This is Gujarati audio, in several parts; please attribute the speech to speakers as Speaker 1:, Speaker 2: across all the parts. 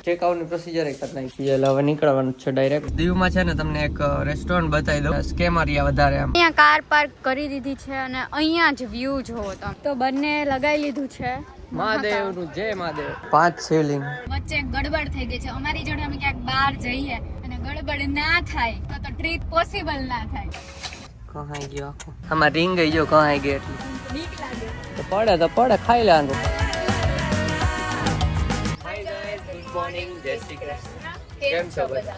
Speaker 1: ચેકઆઉટ ની પ્રોસીજર કરી નાખી એટલે હવે નીકળવાનું છે ડાયરેક્ટ. દીવમાં છે ને તમને એક રેસ્ટોરન્ટ બતાવી દઉં. સ્કેમરિયા વધારે આમ
Speaker 2: અહીંયા કાર પાર્ક કરી દીધી છે અને અહીંયા જ વ્યૂ જોવો તમે. તો બંને લગાવી લીધું છે
Speaker 1: મહાદેવ નું જય મહાદેવ. 5 શિવલિંગ
Speaker 2: વચ્ચે ગડબડ થઈ ગઈ છે અમારી જોડે. અમે ક્યાંક બહાર જઈએ અને ગડબડ ના થાય તો ટ્રીપ પોસિબલ ના થાય.
Speaker 1: કહાઈ ગયો આખો આમાં રીંગ ગઈ જો કહાઈ ગઈ એટલી
Speaker 2: બીક લાગે.
Speaker 1: તો પડે ખાઈ લેવાનું. મોર્નિંગ જય શ્રી કૃષ્ણ. કેમ છો બધા?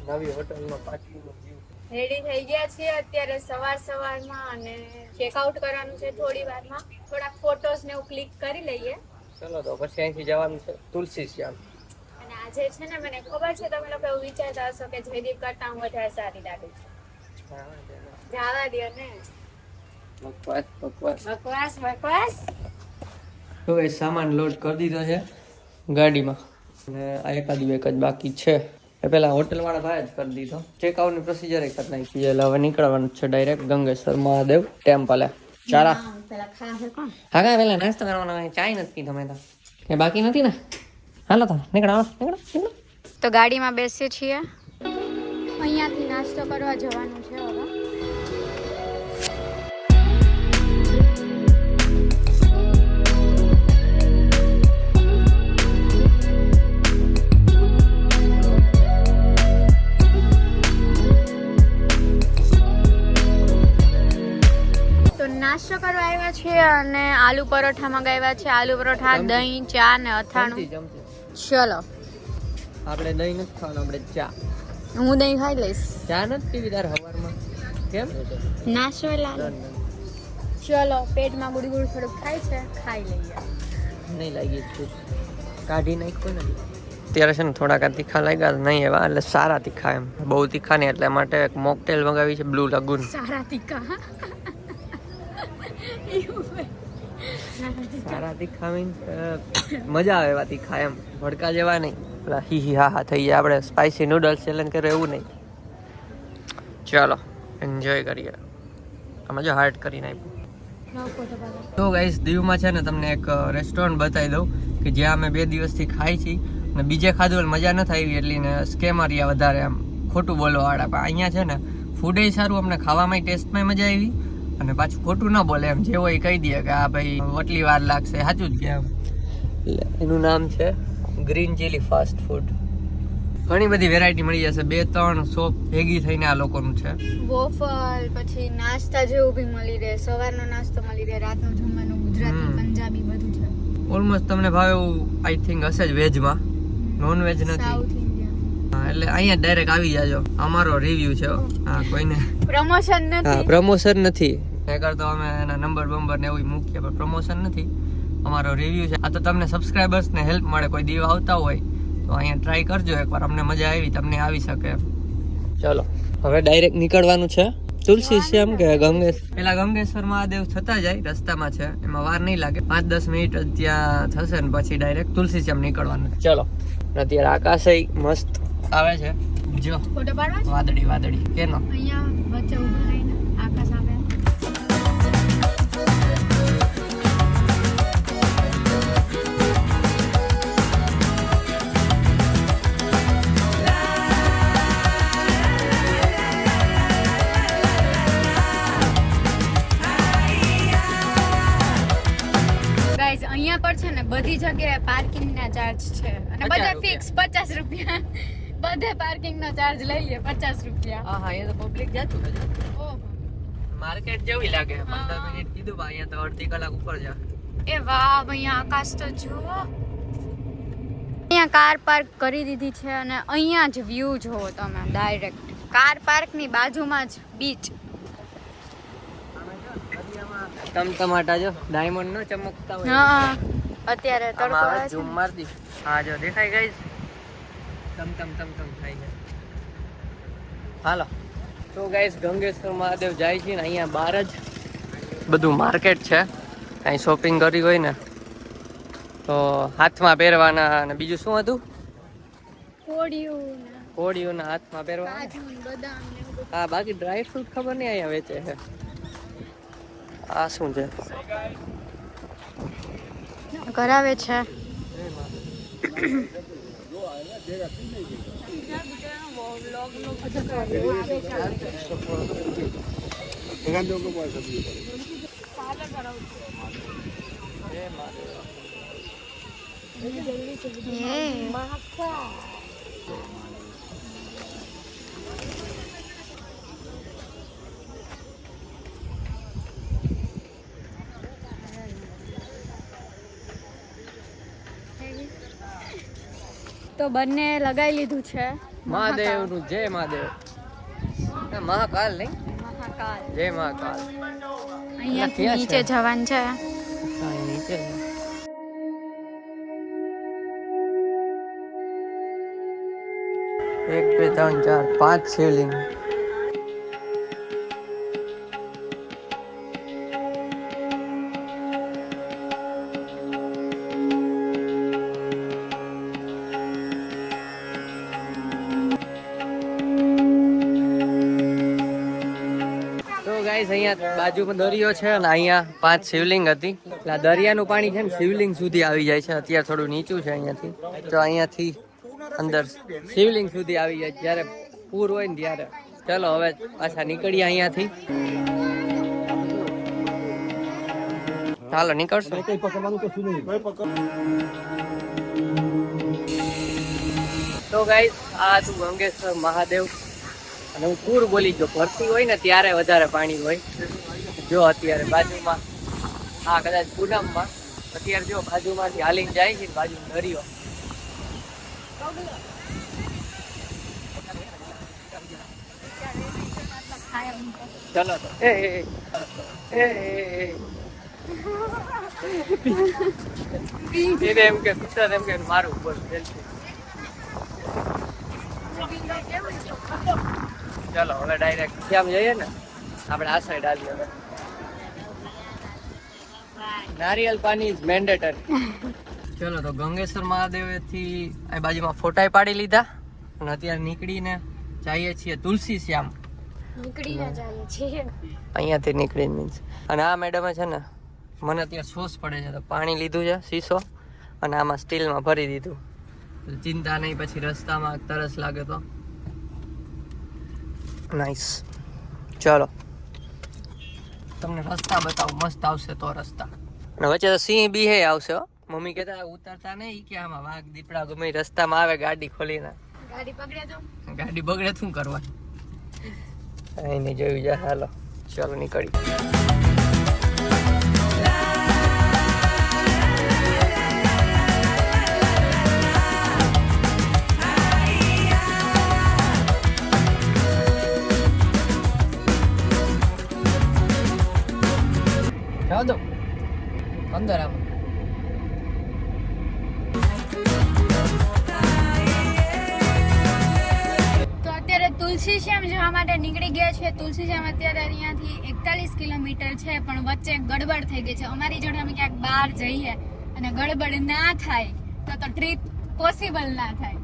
Speaker 1: નવી હોટલમાં પાર્ટીનો વ્યૂ
Speaker 2: રેડી થઈ ગયા છીએ અત્યારે સવારમાં અને ચેકઆઉટ કરવાનું છે થોડી વારમાં. થોડાક ફોટોસ ને એવું ક્લિક કરી લઈએ.
Speaker 1: ચલો તો પછી અહીંથી જવાનું છે તુલસી શ્યામ.
Speaker 2: અને આજે છે ને મને ખબર છે તમે લોકો એવું વિચારતા હશો કે જયદીપ કરતા હું વધારે સારી લાગુ છું. જવા દો ને બકવાસ.
Speaker 1: તો એ સામાન લોડ કરી દીધો છે ગાડીમાં અને આ એકાદ જ બાકી છે. એ પેલા હોટલ વાળા ભાઈ જ કરી દીધો. ચેકઆઉટ ની પ્રોસીજર કરી નાખી એટલે હવે નીકળવાનું છે ડાયરેક્ટ ગંગેશ્વર મહાદેવ ટેમ્પલ. ચાલા હા કા પેલા નાસ્તો કરવાનો. ચાય નથી પી તમે તો બાકી નથી ને. હાલો તો નીકળો.
Speaker 2: તો ગાડીમાં બેસીએ છીએ. અહીંયાથી નાસ્તો કરવા જવાનું છે હવે. નાસ્તો કરવા આવ્યા છીએ અને આલુ પરોઠા મંગાવ્યા છે. આલુ પરોઠા, દહીં, ચા ને અથાણું. ચલો
Speaker 1: આપણે દહીં નથી ખાવાનું, આપણે ચા.
Speaker 2: હું દહીં ખાઈ લઈશ.
Speaker 1: ચા નથી પીવી તાર સવારમાં? કેમ?
Speaker 2: નાસ્તો ચલો પેટમાં ગુડગુડ થોડુંક થાય છે, ખાઈ લઈએ.
Speaker 1: નહીં લાગી કાઢી નાખ્યું ને અત્યારે છે ને થોડાક તીખા લાગ્યા નહીં એવા એટલે સારા તીખા એમ. બહુ તીખા નહીં એટલે માટે એક મોકટેલ મંગાવી છે બ્લુ લગુન.
Speaker 2: સારા તીખા
Speaker 1: સારા તીખા મીન્સ મજા આવે એવા તીખા એમ. ભડકા જેવા નહીં પેલા હી હા થઈ જાય. આપણે સ્પાઇસી નૂડલ્સ ચેલેન્જ કરે એવું નહીં. ચાલો એન્જોય કરીએ. આમાં જો હાર્ટ કરીને આપ્યું. તો ગાઈસ દીવમાં છે ને તમને એક રેસ્ટોરન્ટ બતાવી દઉં કે જ્યાં અમે 2 દિવસથી ખાઈ છીએ અને બીજે ખાધું મજા નથી આવી એટલી ને સ્કેમરિયા વધારે આમ ખોટું બોલવા વાળા. પણ અહીંયા છે ને ફૂડ એ સારું, અમને ખાવામાં ટેસ્ટમાં મજા આવી અને પાછું ખોટું ન બોલે એમ. જેવો એ કહી દે કે આ ભાઈ આટલી વાર લાગશે, સાચું જ કે એમ. એનું નામ છે ગ્રીન ચીલી ફાસ્ટ ફૂડ. ઘણી બધી વેરાયટી મળી જશે. 2-3 શોપ ભેગી થઈને આ લોકોનું છે.
Speaker 2: વોફલ પછી નાસ્તા જેવું બી મળી રહે. સવારનો નાસ્તો મળી રહે, રાતનું જમવાનું ગુજરાતી પંજાબી બધું છે.
Speaker 1: ઓલમોસ્ટ તમને ભાવે એવું આઈ થિંક હશે જ વેજમાં. નોન વેજ નથી.
Speaker 2: South Indian.
Speaker 1: એટલે અહીંયા ડાયરેક્ટ આવી જાજો. અમારો રિવ્યુ છે. હા કોઈને
Speaker 2: પ્રમોશન નથી.
Speaker 1: હા પ્રમોશન નથી. નકર તો અમે એના નંબર ને એવું મૂકીએ પણ પ્રમોશન નથી. અમારો રિવ્યુ છે. આ તો તમને સબસ્ક્રાઇબર્સ ને હેલ્પ મળે. કોઈ દીવ આવતા હોય તો અહીંયા ટ્રાય કરજો એકવાર. અમને મજા આવી, તમને આવી શકે. ચલો હવે ડાયરેક્ટ નીકળવાનું છે તુલસી શ્યામ કે ગંગેશ્વર. પેલા ગંગેશ્વર મહાદેવ થતા જાય રસ્તામાં છે, એમાં વાર નહીં લાગે. 5-10 મિનિટ જ ત્યાં થશે ને પછી ડાયરેક્ટ તુલસી શ્યામ નીકળવાનું. ચલો અત્યારે આકાશ મસ્ત આવે છે જો.
Speaker 2: ફોટો પાડવા
Speaker 1: વાદળી કેનો
Speaker 2: અહીંયા વચ્ચે ઊભા રહીને આકાશ આવે. અહીંયા પર છે ને બધી જગ્યાએ પાર્કિંગ ના ચાર્જ છે અને બધા ફિક્સ 50 રૂપિયા. બધે પાર્કિંગ નો ચાર્જ લઈ લે 50 રૂપિયા.
Speaker 1: હા એ તો પબ્લિક જતું રહે.
Speaker 2: ઓહો
Speaker 1: માર્કેટ જેવી લાગે. 15 મિનિટ કીધું ભાઈ, અહીંયા તો અડધી કલાક ઉપર જા.
Speaker 2: એ વાહ અહીંયા આકાશ તો જુઓ. અહીંયા કાર પાર્ક કરી દીધી છે અને અહીંયા જ વ્યૂ જોવો તમે ડાયરેક્ટ. કાર પાર્ક ની બાજુમાં જ બીચ.
Speaker 1: ટમાટા જો ડાયમંડ નો ચમકતા હોય.
Speaker 2: હા અત્યારે તડકો આવે છે.
Speaker 1: ઝૂમ માર દી. હા જો દેખાય ગાઈસ. ટમ થાય છે. હાલો તો ગાઈસ ગંગેશ્વર મહાદેવ જાય છે ને અહીંયા બહાર જ બધું માર્કેટ છે. અહીં શોપિંગ કરી હોય ને તો હાથમાં પહેરવાના અને બીજું શું હતું? કોળીઓના હાથમાં પહેરવાના. હા બાકી ડ્રાય ફ્રૂટ ખબર નહીં અહીંયા વેચે છે. આ શું છે?
Speaker 2: કરાવે છે. તો બંને લગાવી લીધું છે
Speaker 1: મહાદેવ નું જય મહાદેવ. મહાકાલ નહીં,
Speaker 2: મહાકાલ.
Speaker 1: જય મહાકાલ.
Speaker 2: અહીંયાથી નીચે જવાનું છે.
Speaker 1: નીચે 1 2 3 4 5 શિવલિંગ. અહીંયા બાજુમાં દરિયો છે અને અહીંયા 5 શિવલિંગ હતી. એટલે દરિયાનું પાણી છે ને શિવલિંગ સુધી આવી જાય છે. અત્યારે થોડું નીચું છે અહીંયાથી, તો અહીંયાથી અંદર શિવલિંગ સુધી આવી જાય જ્યારે પૂર હોય ને ત્યારે. ચલો હવે પાછા નીકળીએ અહીંયાથી. ચાલો નીકળશું. તો ગાઈસ આ હતું ગંગેશ્વર મહાદેવ. અને હું પૂર બોલી ગયો. ભરતી હોય ને ત્યારે વધારે પાણી હોય. જો અત્યારે બાજુમાં હા કદાચ પૂનમમાં અત્યારે જો બાજુમાંથી હાલીને જાય છે, બાજુ દરિયો. ચલો તો એને એમ કે પિક્ચર એમ કે મારું બોલ. ચલો હવે ડાયરેક્ટ ક્યાં જઈએ ને આપણે આ સાઈડ આવીએ. હવે નારિયેલ પાણી ઇઝ મેન્ડેટરી. ચલો તો ગંગેશ્વર મહાદેવથી આ બાજુમાં ફોટા પાડી લીધા અને અત્યારે નીકળીને જઈએ છીએ તુલસી શ્યામ. અહીંયાથી નીકળીને મીન્સ. અને આ મેડમે છે ને મને અત્યારે સોસ પડે છે તો પાણી લીધું છે શીશો અને આમાં સ્ટીલમાં ભરી દીધું. ચિંતા નહીં પછી રસ્તામાં તરસ લાગે તો. નાઈસ. ચલો તમને રસ્તા બતાવું, મસ્ત આવશે તો રસ્તા. અને વચ્ચે તો સિંહ બી હે આવશે. મમ્મી કહેતા ઉતરતા નહીં કે આમાં વાઘ દીપડા ગમે રસ્તામાં આવે ગાડી ખોલીને. ગાડી બગડે શું કરવા? કઈ નહીં જોયું જાય. હાલો ચલો નીકળી. દો અંદર આમ.
Speaker 2: તો અત્યારે તુલસી શ્યામ જવા માટે નીકળી ગયા છે. તુલસી શ્યામ અત્યારે અહીંયાથી 41 કિલોમીટર છે, પણ વચ્ચે ગડબડ થઈ ગઈ છે. અમારી જોડે અમે ક્યાંક બહાર જઈએ અને ગડબડ ના થાય તો ટ્રીપ પોસિબલ ના થાય.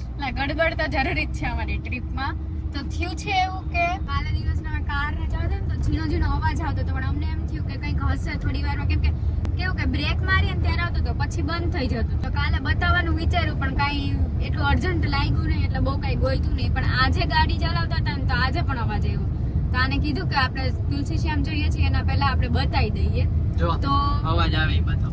Speaker 2: એટલે ગડબડ તો જરૂરી જ છે અમારી ટ્રીપમાં. તો થયું છે એવું કે કાલે દિવસના અમે કારને જતા ને તો ઝીણો ઝીણો અવાજ આવતો હતો, પણ અમને એમ થયું કે કંઈક હશે થોડી વારમાં, કેમ કે કેવું કે બ્રેક મારીએ ને ત્યારે આવતો હતો પછી બંધ થઈ જતું. તો કાલે બતાવવાનું વિચાર્યું પણ કાંઈ એટલું અર્જન્ટ લાગ્યું નહીં, એટલે બહુ કાંઈ ગોઈતું નહીં. પણ આજે ગાડી ચલાવતા હતા ને તો આજે પણ અવાજ આવ્યો. તો આને કીધું કે આપણે તુલસી શ્યામ જોઈએ છીએ એના પહેલા આપણે બતાવી દઈએ. તો
Speaker 1: અવાજ આવે બધો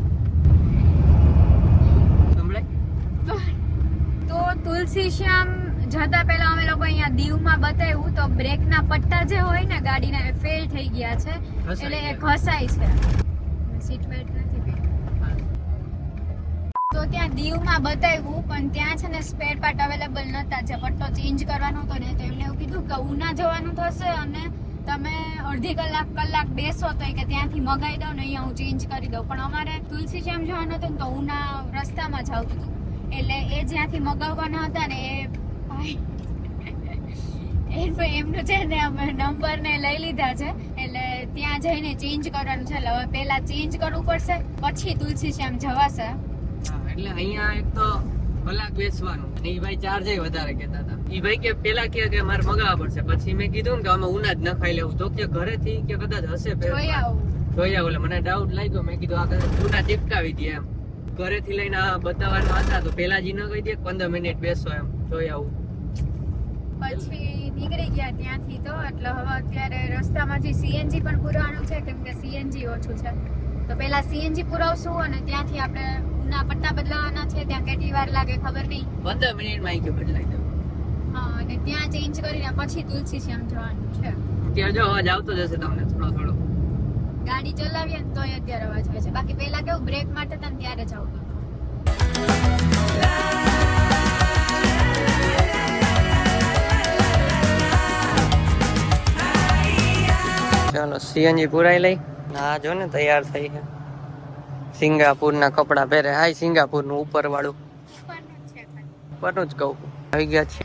Speaker 2: તો તુલસી શ્યામ જતા પહેલા અમે લોકો અહીંયા દીવમાં બતાવ્યું તો બ્રેકના પટ્ટા જે હોય ને ગાડીના એ ફેલ થઈ ગયા છે, એટલે એ ઘસાય છે. સીટ બેલ્ટ નથી પહેર્યું. તો ત્યાં દીવમાં બતાવ્યું પણ ત્યાં છે ને સ્પેર પાર્ટ અવેલેબલ નહોતા. જે પટ્ટો ચેન્જ કરવાનો હતો ને તો એમને એવું કીધું કે ઉના જવાનું થશે અને તમે અડધી કલાક બેસો તો કે ત્યાંથી મગાવી દો ને અહીંયા હું ચેન્જ કરી દઉં. પણ અમારે તુલસી શ્યામ જવાનું હતું ને તો ઉના રસ્તામાં જ આવતું હતું, એટલે એ જ્યાંથી મગાવવાના હતા ને એમનું છે ને અમે નંબર ને લઈ લીધા છે, એટલે ત્યાં જઈને ચેન્જ કરવાનું છે. એટલે હવે પહેલા ચેન્જ કરવું પડશે પછી તુલસી શ્યામ જવાશે.
Speaker 1: એટલે અહીંયા એક તો કલાક બેસવાનું. એ ભાઈ ચાર્જ વધારે કહેતા હતા. એ ભાઈ કે પેલા કે મારે મગાવવા પડશે, પછી મેં કીધું કે અમે ઉના જ નખાઈ લેવું. તો કે ઘરેથી કે કદાચ હશે જોઈ આવું. એટલે મને ડાઉટ લાગ્યો. મેં કીધું આ કદાચ ઉના ચિપકાવી દે એમ. ઘરેથી લઈને આ બતાવવાના હતા તો પેલા જ ન કહી દે 15 મિનિટ બેસો એમ જોઈ આવું.
Speaker 2: પછી નીકળી ગયા ત્યાંથી તો એટલે હવે અત્યારે રસ્તામાંથી સીએનજી પણ પુરાવાનું છે કેમ કે સીએનજી ઓછું છે તો પેલા સીએનજી પુરાવશું અને ત્યાંથી આપણે ઉના પટ્ટા બદલાવાના છે ત્યાં કેટલી વાર લાગે ખબર નહીં
Speaker 1: 15 મિનિટમાં આવી ગયું બદલાઈ દઉં.
Speaker 2: હા અને ત્યાં ચેન્જ કરીને પછી તુલસી શ્યામ જવાનું છે.
Speaker 1: ત્યાં જો અવાજ આવતો જશે તમને થોડો થોડો.
Speaker 2: ગાડી ચલાવીએ ને તોય અત્યારે અવાજ આવે છે બાકી પેલા કેવું બ્રેક માટે હતા ને ત્યારે જ આવતું હતું.
Speaker 1: ચાલો સીએનજી પુરાઈ લઈ. આ જો ને તૈયાર થઈ છે. સિંગાપુરના કપડા પહેરે. હાય સિંગાપુરનું ઉપર વાળું ઉપરનું જ કહું. આવી ગયા છે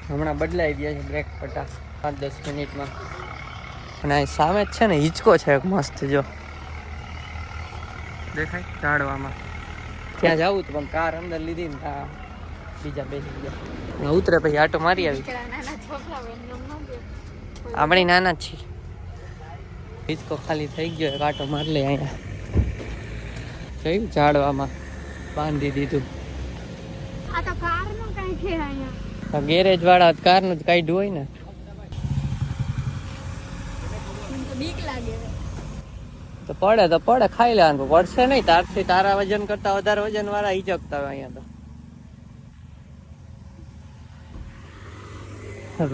Speaker 1: હમણાં બદલાઈ ગયા છે બ્રેક પટ્ટા 5-10 મિનિટમાં. અને અહીં સામે જ છે ને હિંચકો છે એક મસ્ત જો દેખાય ઝાડવામાં. ત્યાં જવું તો પણ કાર અંદર લીધી ને ત્યાં બીજા બેસી ગયા. ઉતરે પછી આટો મારી આવી. આપણે નાના જ છીએ. હિંચકો ખાલી થઈ ગયો આટો મારી લે અહીંયા. જોયું ઝાડવામાં બાંધી દીધું.
Speaker 2: આ તો કારનું કાંઈ છે અહીંયા.
Speaker 1: ગેરેજ વાળા કારનું જ કાઢ્યું હોય ને.
Speaker 2: મને તો બીક લાગે છે.
Speaker 1: તો પડે ખાઈ લેવાનું પડશે નહીં. તારથી તારા વજન કરતા વધારે વજન વાળા હિચકતા હોય અહીંયા તો.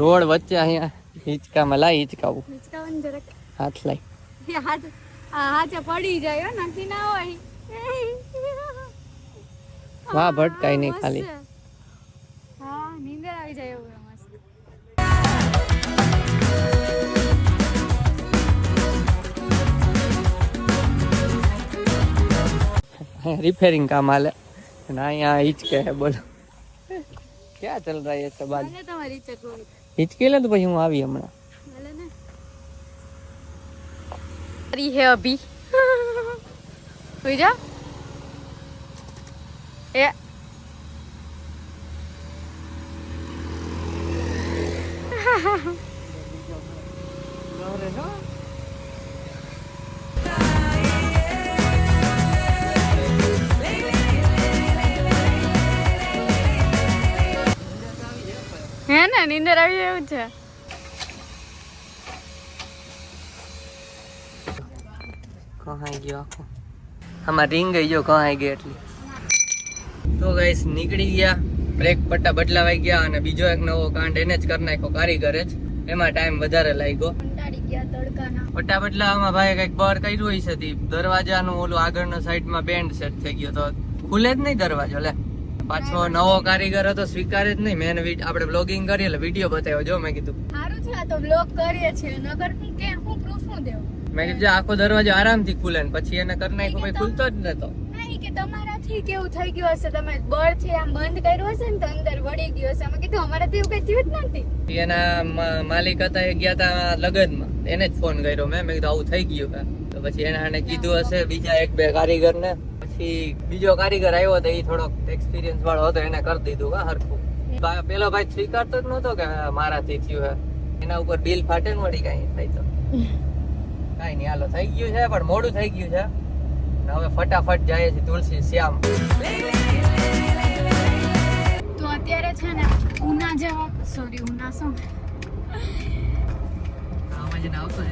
Speaker 1: રોડ વચ્ચે અહીંયા હિંચકામાં લાઈ હિંચકાવું.
Speaker 2: હિંચકાવાનું જરાક
Speaker 1: હાથ લાઈ.
Speaker 2: હાથે પડી જાય નક્કી ના હોય.
Speaker 1: વાહ ભટકાય નહીં ખાલી.
Speaker 2: હા નીંદર આવી જાય એવું મસ્ત.
Speaker 1: रिपेयरिंग काम हाल है ना यहाँ हिचके है बोलो क्या चल रहा है सब आज
Speaker 2: તમારી ચકોરી
Speaker 1: हिचके ले तो भाई હું આવી હમણાં
Speaker 2: ભલે ને કરી હે અભી સુઈ જા એ હે ને નીંદર આવી એવું છે.
Speaker 1: કહાઈ ગયો આખો આમાં રીંગ ગઈ જો કહાઈ ગઈ એટલી. તો ગાઈસ નીકળી ગયા. બ્રેક પટ્ટા બદલાવાઈ ગયા અને બીજો એક નવો કાંડ એને જ કરી નાખ્યો કારીગરે જ. એમાં ટાઈમ વધારે લાગ્યો.
Speaker 2: કંટાળી ગયા તડકાના.
Speaker 1: પટ્ટા બદલાવામાં ભાઈ કઈક બર કર્યું હોય છે. દરવાજાનું ઓલું આગળનો સાઈડમાં બેન્ડ સેટ થઈ ગયો તો ખુલે જ નહીં દરવાજો. લે પાછો નવો કારીગર હતો સ્વીકારે જ નહીં. મેં આપણે બ્લોગિંગ કરી એટલે વિડીયો બતાવ્યો જો. મેં કીધું
Speaker 2: સારું છે આ તો બ્લોગ કરીએ છીએ નગર ની કે હું પ્રૂફ નું દેવું.
Speaker 1: મેં કીધું આખો દરવાજો આરામથી ખુલે ને પછી એને કરી નાખ્યો ભાઈ ખુલતો જ નતો.
Speaker 2: નહીં કે તમારાથી કેવું થઈ ગયું હશે તમે બળ છે આમ બંધ કર્યું હશે ને તો અંદર વળી ગયું હશે. અમે કીધું અમારાથી એવું કઈ થયું જ નથી.
Speaker 1: એના માલિક હતા એ ગયા હતા લગનમાં એને જ ફોન કર્યો મેં કીધું આવું થઈ ગયું હે તો પછી એને કીધું હશે બીજા 1-2 કારીગર ને. પછી બીજો કારીગર આવ્યો તો એ થોડોક એક્સપિરિયન્સ વાળો હતો એને કરી દીધું કા હરખું. પેલો ભાઈ સ્વીકારતો જ નતો કે મારાથી થયું હે. એના ઉપર બિલ ફાટે ને વળી કઈ થાય તો કઈ નહીં હાલો થઈ ગયું છે પણ મોડું થઈ ગયું છે. હવે ફટાફટ જાય છે તુલસી શ્યામ.
Speaker 2: તો અત્યારે છે ને ઉના જવા સોરી ઉના શું
Speaker 1: આવતો જ